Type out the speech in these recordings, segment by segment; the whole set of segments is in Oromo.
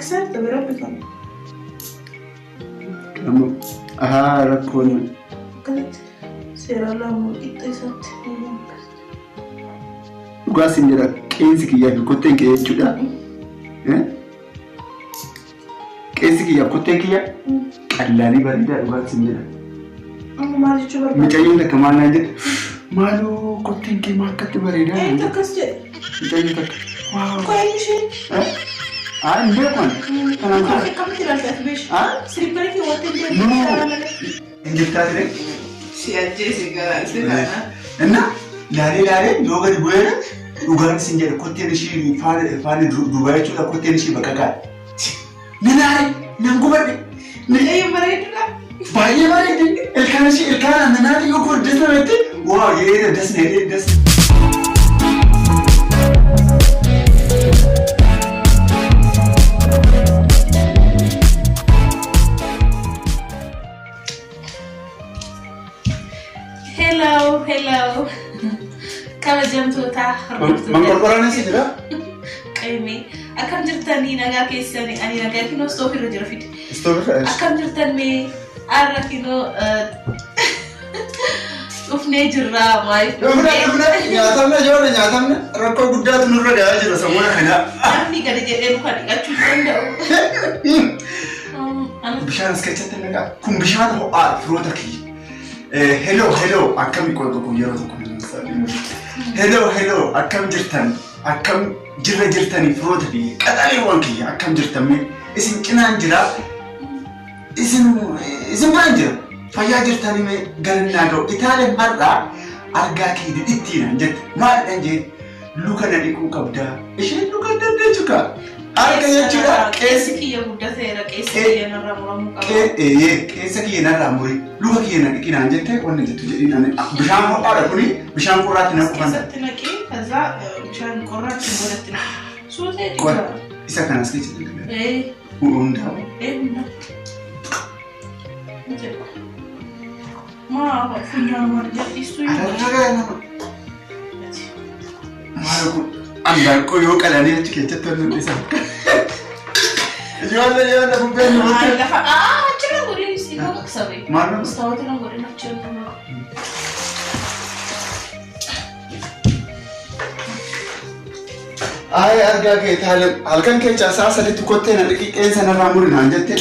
أكثر تبربكم. ركون. قلت سير الله مو إتصلت. Ugasin jira qeensi kiyyaa fi kotteen kiyya jechuudha. Qeensi kiyyaa fi kotteen kiyya qallaanii bareedaa ugasin jira. Maal jechuudha? Mucayyoon takka maal naan jedhe maaloo kotteen kee maal akkatti bareedaa. Eenyu akkas jedhe? Mucayyoon takka. Koo eenyu isheen? Hin beekan. Kanaan Koo akkamitti ilaalta ati beesha? Sirribbanii fi wanti hin beekan. Hin jirtaa ture. Si ajjeese garaa si kana. Inna laalee yoo gadi bu'eera dhugaan isin jedhe kotteen ishii faana duubaa jechuudha kotteen ishii baqaqaa. Nanaare nan gubadhe. Mucayyoo bareedudha. Baay'ee bareeddi. Ilkaan ishii ilkaan nanaare yoo gurguddatee beekte waa yeree dasnee das. Hello. Kala jamtoota Mangorqoraan asi jira? Qaymee akkam jirtanii nagaa keessanii ani nagaa kinoo stoof irra jira fide. Stoof irra? Akkam jirtan mee arra kinoo dhufnee jirra maaliif nyaatamne rakkoo guddaatu nurra gahaa jira sammuna kana. Namni gadi jedhee luka dhiqachuu danda'u. Bishaan as keessatti nagaa kun bishaan ho'aa firoota kiyya. Hello akkami qoqqoon yeroo tokko Hello akkam jirtan akkam jirtanii firoota kiyya qaxaleewwan kiyya akkam jirtan isin cinaan jira isin biraan jira fayyaa jirtanii mee galannaa ga'u itaaleen har'aa argaa kee didittiinaan jette maalidhaan jee luka na dhiquu qabdaa isheen luka dandeechu kaa arga jechuudha qeessi kiyya guddateera qeessi kiyya narraa muramuu qaba. Qeessa kiyya narraa muri luka kiyya na dhiqinaan jettee wanni jettu jedhiinaan bishaan ho'aadha kuni bishaan qorraatti na qufan. Keessatti naqee kaza bishaan qorraatti godhatti na suutee dhiqaa. Isa kanas keessatti naqee. Hundaa. Hundaa. Maa funyaan wal jallistuu yoo. Maal kun andaan qoyoo qalanii achi keessatti wanni isa. Ijoollee bubbeen nuti. Lafa achirra godhee si nama sabe. Maal? Mustaawwati na godhee achirra nama. Argaa kee halkan keessa saa sadiitti kottee na dhiqii qeensa narraa muri naan jette.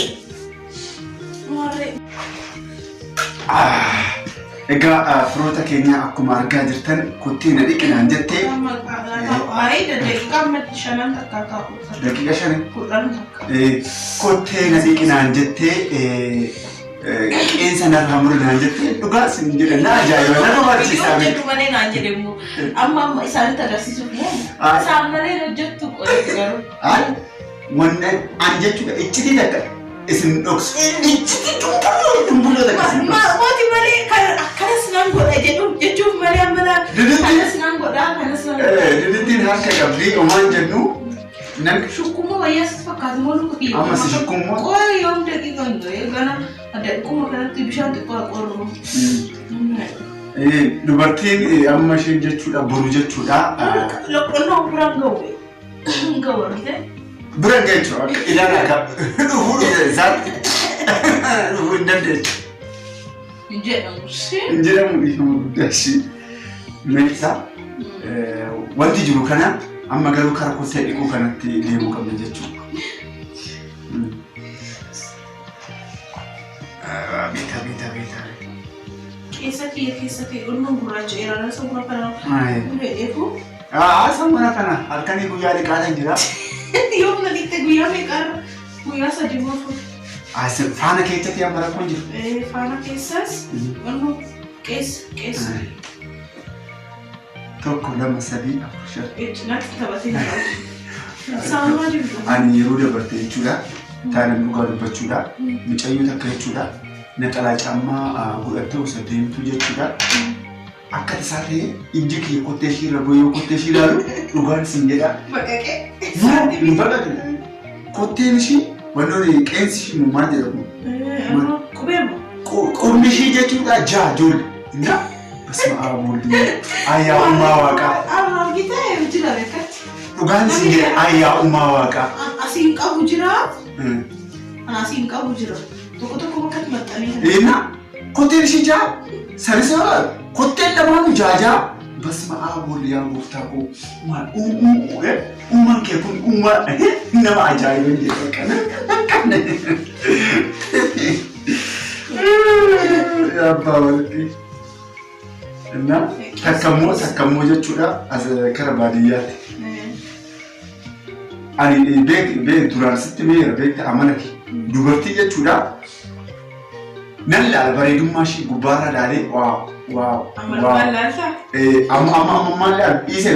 Egaa firoota keenya akkuma argaa jirtan kottee na dhiqi naan jettee. Daqiiqa 5. Kottee na dhiqi naan jettee qeensa narraa muri naan jettee dhugaa isin jedhan na ajaa'iba na dhumarchiisaa. Hojjetu malee naan jedhamu amma isaanitti agarsiisuuf moo isaan malee hojjettu qo'eetu garuu. Wanni ani jechuudha iccitii takka isin dhoksu. Iccitii dumbuloo takka isin dhoksu. Mootii malee akkanas nan godha jechuuf malee ammalaa kanas nan godha kanas nan godha. Didittiin harka qabdii omaan jennu. Shukkuma wayyaas fakkaatu moo luka kiyya. Amma si shukkuma. Qoy yoom daqiiqan ga'ee gana dhuma kanatti bishaan xiqqoo qorru. Dubartiin amma isheen jechuudha boru jechuudha. Loqonnoo biraan ga'u. Ga'u argite. Biraan ga'e jechuudha ilaalaa qaba. Dhufuu isaatti dhufuu hin dandeessu. Hin jedhamus. Hin jedhamu dhiifama guddaa ishee. Meeshaa wanti jiru kana amma garuu karaa kottee dhiquu kanatti deemuu qabna jechuudha. Beekaa. Keessatti onnoo gurraacha irraa sammuna kana eegu. Sammuna kana halkanii guyyaa dhiqaatan jira. Yoom na dhiqxe guyyaa meeqaarra guyyaa 3 moofu. Faana keessatti amma rakkoon jiru. Faana keessas onnoo keessa. 1 2 3 4 5. Natti taphatee jira. Sammuna jirtu. Ani yeroo dabarte jechuudha. Taanaan dhugaa dubbachuudha. Mucayyoo takka jechuudha. Naxalaa caammaa godhattee osoo deemtu jechuudha. Akka tasaa ta'e ijji kiyya kottee ishii irra yoo kottee ishii ilaalu dhugaan isin jedha. Baqaqee. Hin baqaqne. Kotteen ishii wantoonni qeensi ishii maal jedhamu? Qubeema. Qubni ishii jechuudha ijoollee. Inna basma abuulli ayyaamummaa waaqaa. Argitee jira beekatti. dhugaan isin jedhe ayyaa uumaa waaqaa. Asiin qabu jira. Asiin qabu jira. Tokko bakkatti maxxanee. Eenna kotteen ishee jaa sarisaa kotteen lamaan jaajaa basma aaboolee yaa gooftaa koo uumaan kee kun uumaa nama ajaa'iba jedhe kana. Abbaa walqii. Inna takkammoo jechuudha as kara baadiyyaatti. Ani beek duraan sitti meera beekta amanati dubartii jechuudha. Nan ilaala bareedummaa ishee gubbaarra ilaalee waaw. Ammalummaan laaltaa? Ammalummaan ilaalu dhiisee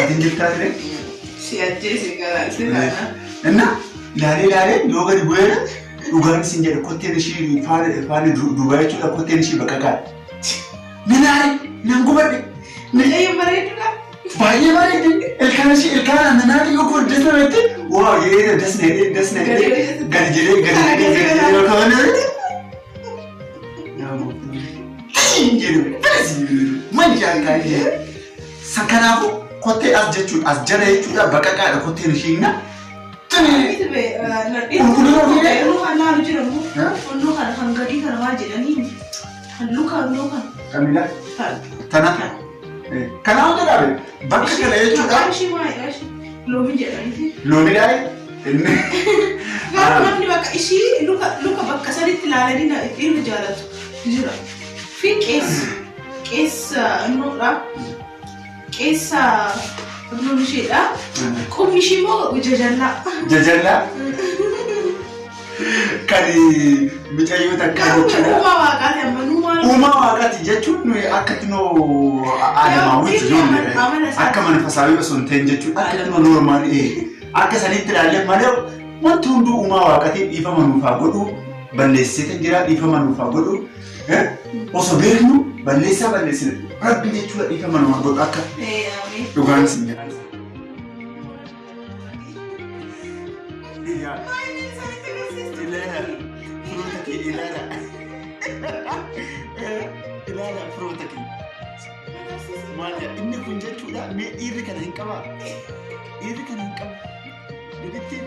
atiin jirtaa ture. Si ajjeese garaasee kana. Inna ilaalee yoo gadi bu'eera dhugaan isin jedhe kotteen ishee faana duubaa jechuudha kotteen ishee bakka gaadha. Nan gubadhe. Baay'ee bareedudha. Baay'ee bareeddi. Ilkaan nanaati yoo furdisa beekte waa yeroo dasnee gadi jedhee yoo kaawwanne. Manjaan kaayee. Sakkanaafu kottee as jechuudha as jala jechuudha bakka gaadha kotteen ishee na. Kamila. Tanaa. Kanaaf jedhame bakka kana jechuudha. Loomi jedhanii. Loomiidhaan. Gaafa namni bakka ishii luka bakka sadiitti ilaalanii irra jaalatu jira. Fi keessa nuudha. Keessa nuun isheedha. Qubni ishii immoo jajallaa. Jajallaa. Kan micayyoo takka jechuudha. Uumaa waaqaati ammanumaa. Uumaa waaqaati jechuun akkatti noo aadamaa wajji ijoollee akka mana fasaawii osoo hin ta'in jechuudha. Akkatti noo noormaali akka saniitti ilaalle malee wanti hunduu uumaa waaqaatiin dhiifama nuufaa godhu balleessee kan jira dhiifama nuufaa godhu osoo beeknu balleessaa balleessine rabbi jechuudha dhiifama nuufaa godhu akka dhugaan isin jedhan. Ilaala firoota kee maali inni kun jechuudha mee dhiirri kana hin qabaa dhiirri kana hin qabu dibittiin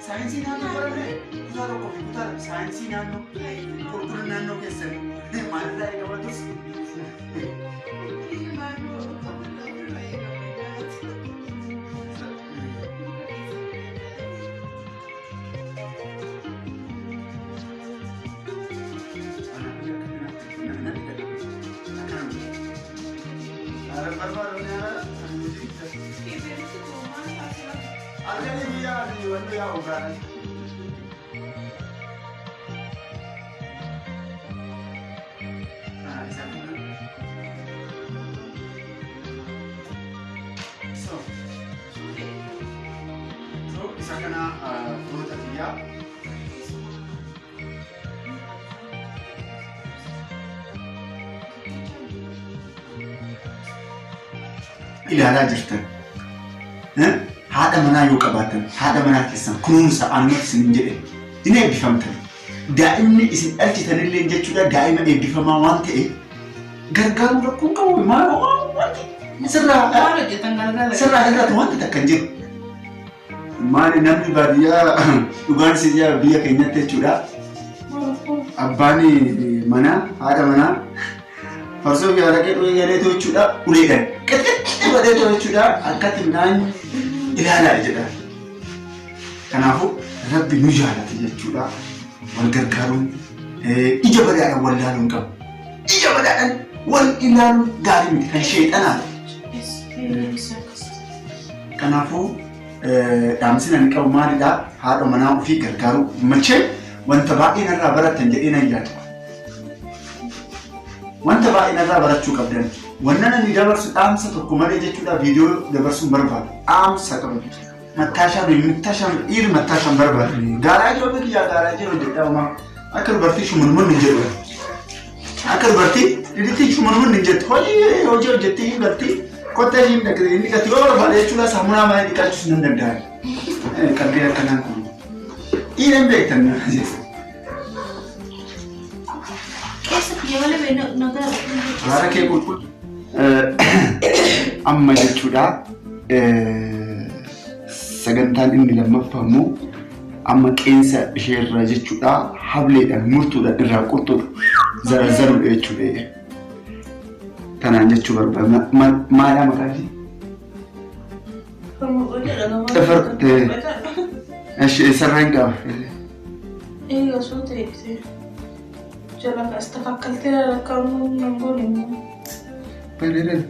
Sainsii naannoo barame kutaa tokko fi kutaa sainsii naannoo qulqullina naannoo keessatti maalirraa eegabatus. Isa kana firoota biyyaa ilaalaa jirtan haadha manaa yoo qabaatan haadha manaa keessan kunuunsa aannan isin jedhe hin eebbifamtan daa'imni isin dhalchitanillee jechuudha daa'ima eebbifamaa waan ta'eef gargaaruu rakkoon qabu maal wanti sirraa irratti wanti takka hin jiru. Maali namni baadiyyaa dhugaan siyyaa biyya keenyatti jechuudha. Abbaan manaa haadha manaa farsoo fi haraqee dhufee galeetoo jechuudha uleedhaan qixqixxi godheetoo jechuudha akkatti midhaan ilaalaa jedha. Kanaafuu rabbi nu jaalate jechuudha. Wal gargaaruun ija badaadhaan wal ilaaluun qabu. Ija badaadhaan wal ilaaluun gaarii miti kan sheexanaati. Kanaafuu dhaamsina ni qabu maalidhaa? Haadha manaa ofii gargaaruu machee wanta baay'een irraa baratan jedhee nan yaada. Wanta baay'een irraa barachuu qabdan. Wannan ani dabarsu dhaamsa tokko malee jechuudha viidiyoo dabarsuun barbaadu. Dhaamsa qabu. Mattaashaa dhiirri mattaashaan barbaadu. Gaaraa jiru biyyaa gaaraa jiru jedhama. Akka dubartii shumulmuun hin jedhu. Akka dubartii dhiirrittii shumulmuun hin jettu. Hojii hojjettii hin galtii. Kottee hin dhiqatti yoo barbaade jechuudha saamunaa mana dhiqachuus nan danda'a. Qalbii akkanaan kun. Dhiirri beektan nama jechuudha. Haara kee qulqullu. Amma jechuudha sagantaan inni lammaffaa immoo amma qeensa isheerraa jechuudha hableedhaan murtuudhaan irraa qottuudha zarazzaruudha jechuudha. Kanaan jechuu barbaada. Maalaa maqaa ishee? Sarraan qaba. Egaa soo ta'e jala astafakkaltee lakkaa'uun nan goone. Bareedan.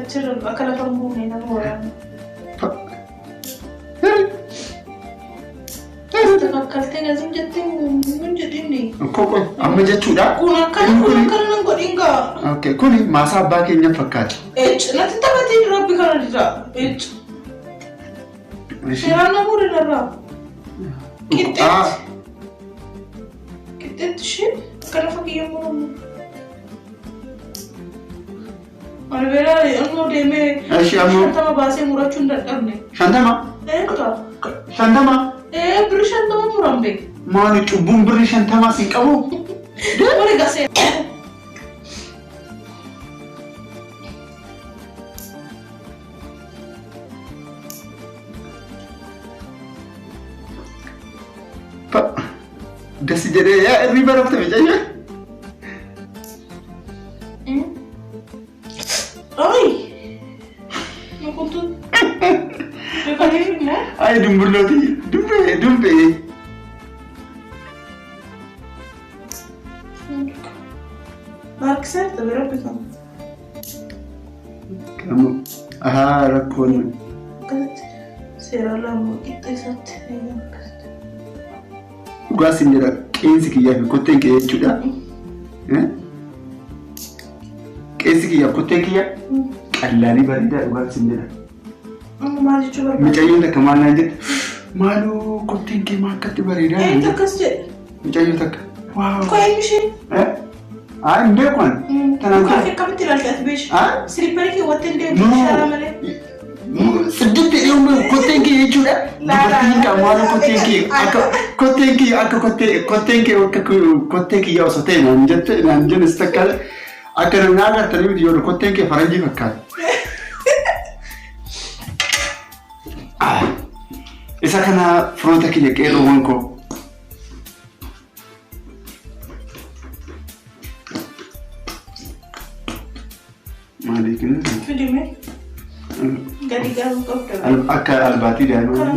Achirra akka lafa buune nan waraana. Astafakkaltee gazum jettee mun jedhinni. Koko amma jechuudha. Kun akkana nan godhin gaa. Okay, kuni maasaa abbaa keenya fakkaata. Natti taphatiin rabbi kana jira. Seeraan namuudha irraa. Qixxeetti ishee akka lafa kiyya muramu. Albeeraa ammoo deemee shantama baasee murachuu hin dadhabne. Shantama? Shantama? Birri shantama murambe. Maali cubbuun birri shantamaa siin qabu? Wali gasee. Dasi jedhee yaa irrii baraftame jayyaa? Ay! Nukuntun. Dukanii immoo? Ay dumburlooti. Dumbee. Baakseerta bira bitamu. Kamu. Ahaa rakkoon. Akkasitti seeraan laammoo qixxeessatti. Dhugaas hin jedha qeensi kiyyaa fi kotteen kiyya jechuudha. Qeensi kiyyaa kotteen kiyya qallaalii bareedaa dhugaas hin jedha. Maal jechuu barbaada? Mucayyoon takka maal naan jette? Maaloo kotteen kee maa akkatti bareedaa? Eenyu akkas jedhe? Mucayyoo takka. Waaw. Koo eenyu ishee? Hin beekuun. Tanaan kan akkamitti ilaalti ati beeshi? Siliipparii keewwattee deemtu sharaa malee? Siddiitti dhiyoomuu kotteen kee jechuudha. Dubartiin qaamaadha kotteen kee akka kotteen kee akka kotteen kiyyaa osoo ta'e naan jennes takka akka namni agartanii miti yoo kotteen kee faranjii fakkaata. Isa kana firoota kiyya qeerroowwan koo. Maaliif inni? Fidime. Gadi garuu qabda. Akka albaatii daa'imman.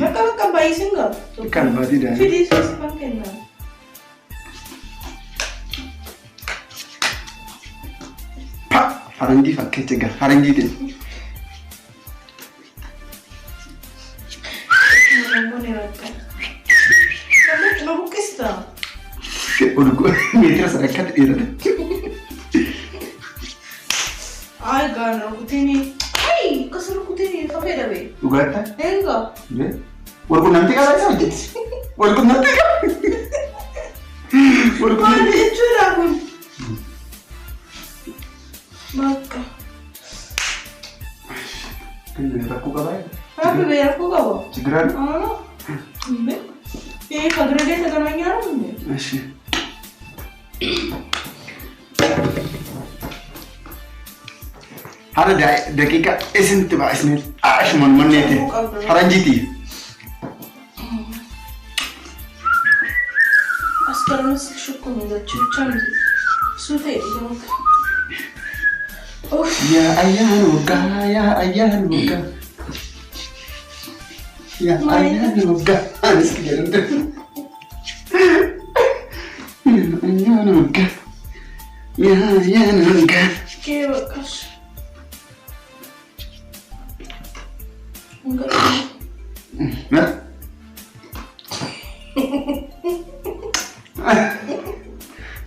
Bakka baay'isin gabu. Akka albaatii daa'imman. Fidii soosifan kennaa. Faranjii fakkeecha gara faranjii ta'e. Na buqqista. Meetira sadarkaatti dheerata. Ay gaana rukutini. Ay akkas rukutini fafee dhabe. Dhugaata? Eenga. Walqunnamtii qaba isa hojjetti. Walqunnamtii qaba. Maal jechuudha kun? Bakka. Rakkoo qabaa? Rakkoo qaba. Sigiraan? Fagiree saganaa nyaaramu. Ashi. Hada daqiiqa isinitti baay'isnee ashuman manneeti faranjiiti. Askaraanis shukkuun jechuun suutee dhiyaatu. Yaa ayyaan waggaa. يا أنا نوقع أنا سكير يا نوقع يا نوقع كيف وقش لا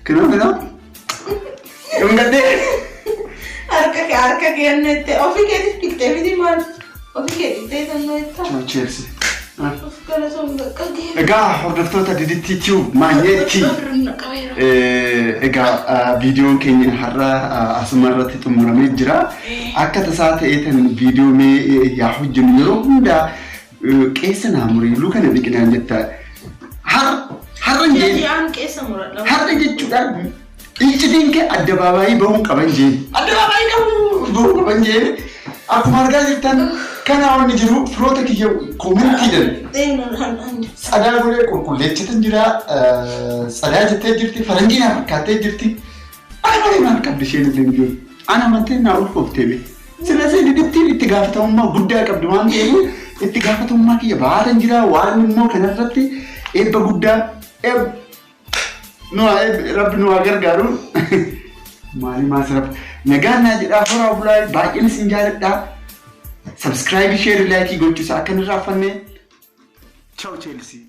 كنا يوم قدي أركك يا نت أوفي كده كتير دي مال أوفي كده تانو إتا تشيلسي أفكار سوم كده إجا حضرتك تدي تيوب ما يأتي إجا فيديو كيني حرة أسمارة تمرمي جرا أكتر ساعة إيتن فيديو مي يحوج نيرو دا كيسنا مري لو كان بيجنا جتا حر يجي عن كيس مرة حر جدا إيش الدبابة بهم كبنجين الدبابة بهم كبنجين أكو مرة جدا كان أول نجرو فروتك يو كومنتي دل سأدا بقول كل جتن جرا سأدا جتة جرتي فرنجينا كاتة جرتي أنا ما أركب بشيء نبينجو أنا منتين ناول فوقتي سلاسة دبتي اتجاهتهم ما قدّا كبدوان كيلو اتجاهتهم ما كي بارن جرا وارن مو كنرتي بقدّا نو رب نو أجر قارو مالي ما سرب نجانا جرا فرا بلاي باقي نسنجار دا سبسكرايب شير لايك يقول تساكن رافني تشاو تشيلسي